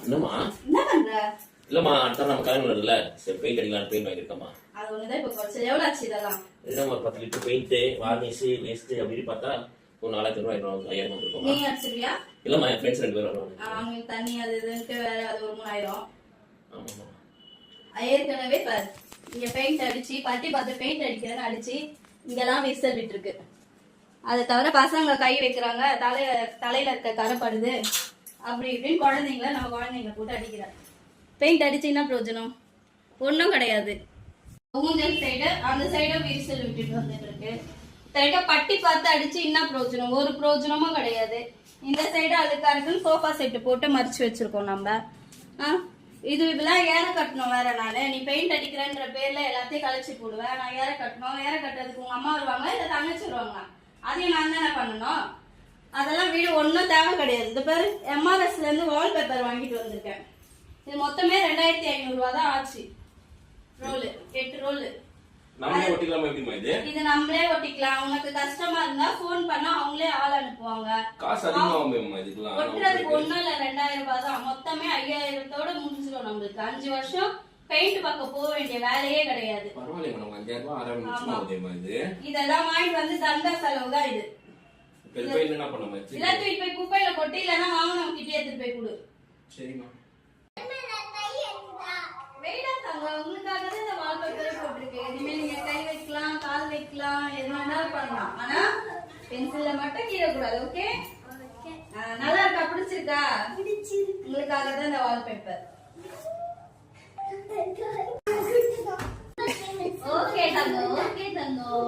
என்னம்மா என்ன பண்ற? இல்லம்மா அடுத்த நம்ம கிளம்புறதுல சரி பெயிண்ட் அடிக்கலாம் பெயிண்ட் வாங்கிருக்கம்மா. அது ஒண்ணுதான் இப்ப குறைச்சல். எவ்வளவு ஆச்சு இதெல்லாம்? என்னம்மா 10 லிட்டர் பெயிண்ட் வார்னிஷ் வேஸ்ட் அப்படின்னு பார்த்தா ஒரு 4000 ரூபாய் 5000 இருக்கும். நீங்க அடிச்சிருவியா? இல்லம்மா என் ஃப்ரெண்ட்ஸ் 2 பேர் வருவாங்க. அவங்களுக்கு தண்ணி அது இதுன்ட்டு வேற அது ஒரு 3000. ஆமாம்மா. ஏற்கனவே பாரு இங்க பெயிண்ட் அடிச்சு பட்டி பார்த்து பெயிண்ட் அடிக்கிறேன்னு அடிச்சு இங்கெல்லாம் விரிசல் விட்டு இருக்கு. அதை தவிர பசங்க கை வைக்கிறாங்க, தலையில இருக்க கரைப்படுது அப்படி இப்படின்னு குழந்தைங்கள நம்ம குழந்தைங்கள போட்டு அடிக்கிறாங்க. பெயிண்ட் அடிச்சு என்ன பிரயோஜனம்? ஒன்றும் கிடையாது. ஊஞ்சல் சைடு அந்த சைடும் விரிசல் விட்டுட்டு வந்துட்டு இருக்கு. சைடா பட்டி பார்த்து அடிச்சு என்ன பிரயோஜனம்? ஒரு பிரயோஜனமும் கிடையாது. இந்த சைடு அதுக்கு இருக்குன்னு சோஃபா செட்டு போட்டு மறிச்சு வச்சிருக்கோம் நம்ம. இது இதெல்லாம் ஏற கட்டணும் வேற. நானு நீ பெயிண்ட் அடிக்கிறேன்ற பேர்ல எல்லாத்தையும் கழிச்சு போடுவேன். நான் ஏற கட்டணும். ஏற கட்டுறதுக்கு உங்க அம்மா வருவாங்க இல்ல தங்கச்சி வருவாங்க. அதையும் நான் தானே பண்ணணும். அதெல்லாம் வீடு ஒன்றும் தேவை கிடையாது. இது பேர் எம்ஆர்எஸ்ல இருந்து வால்பேப்பர் வாங்கிட்டு வந்திருக்கேன். இது மொத்தமே 2500 ரூபா தான் ஆச்சு. Roll 8 roll. நம்மளே ஒட்டிக்கலாமா? எப்படிமா இது? இது நம்மளே ஒட்டிக்கலாம். உனக்கு கஷ்டமா இருந்தா போன் பண்ணா அவங்களே ஆள் அனுப்புவாங்க. காசு அதிகமாகுமா இதுக்குலாம்? ஒட்டுறதுக்கு ஒண்ணும் இல்ல 2000 ரூபாய் தான். மொத்தமே 5000தோட முடிஞ்சிடும் நம்மளுக்கு. 5 வருஷம் பெயிண்ட் பக்கம் போக வேண்டிய வேலையே கிடையாது. பரவாயில்லை மேடம். 5000 ரூபாய் 6000 நிமிஷம் ஆகுதுமா இது? இதெல்லாம் வாங்கிட்டு வந்து தண்டா செலவு தான் இது. பெரிய என்ன பண்ண மாதிரி? இல்ல தூக்கி போய் குப்பையில கொட்டி இல்லனா வாங்குனவங்க கிட்ட எடுத்து போய் கொடு. சரிமா. வெயிடா தாங்க. உங்களுக்காக தான் இந்த வால்பேப்பர் போட்டுருக்கேன். இனிமே நீங்க கை வைக்கலாம், கால் வைக்கலாம், எது வேணாலும் பண்ணலாம். ஆனா பென்சில்ல மட்டும் கீழ கூடாது. ஓகே? நல்லா இருக்கா? பிடிச்சிருக்கா? உங்களுக்காக தான் இந்த வால்பேப்பர். ஓகே தங்கோ. ஓகே தங்கோ.